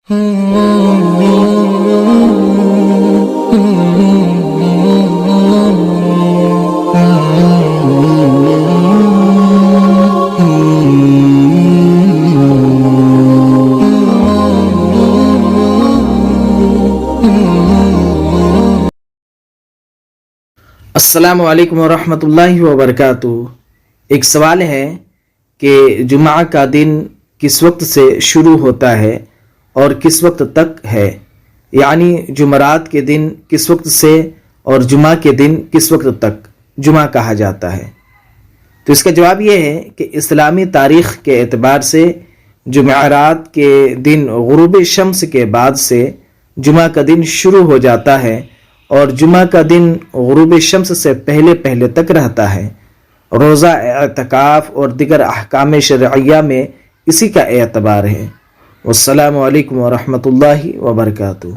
अस्सलामु अलैकुम वरहमतुल्लाहि वबरकातुह। एक सवाल है कि जुमा का दिन किस वक्त से शुरू होता है और किस वक्त तक है, यानी जुमरात के दिन किस वक्त से और जुमा के दिन किस वक्त तक जुमा कहा जाता है। तो इसका जवाब यह है कि इस्लामी तारीख़ के एतबार से जुमेरात के दिन गुरूब शम्स के बाद से जुमा का दिन शुरू हो जाता है और जुमा का दिन गुरूब शम्स से पहले पहले तक रहता है। रोज़ा, एतकाफ़ और दिगर अहकाम शरइया में इसी का एतबार है। वस्सलामु अलैकुम वरहमतुल्लाहि वबरकातुह।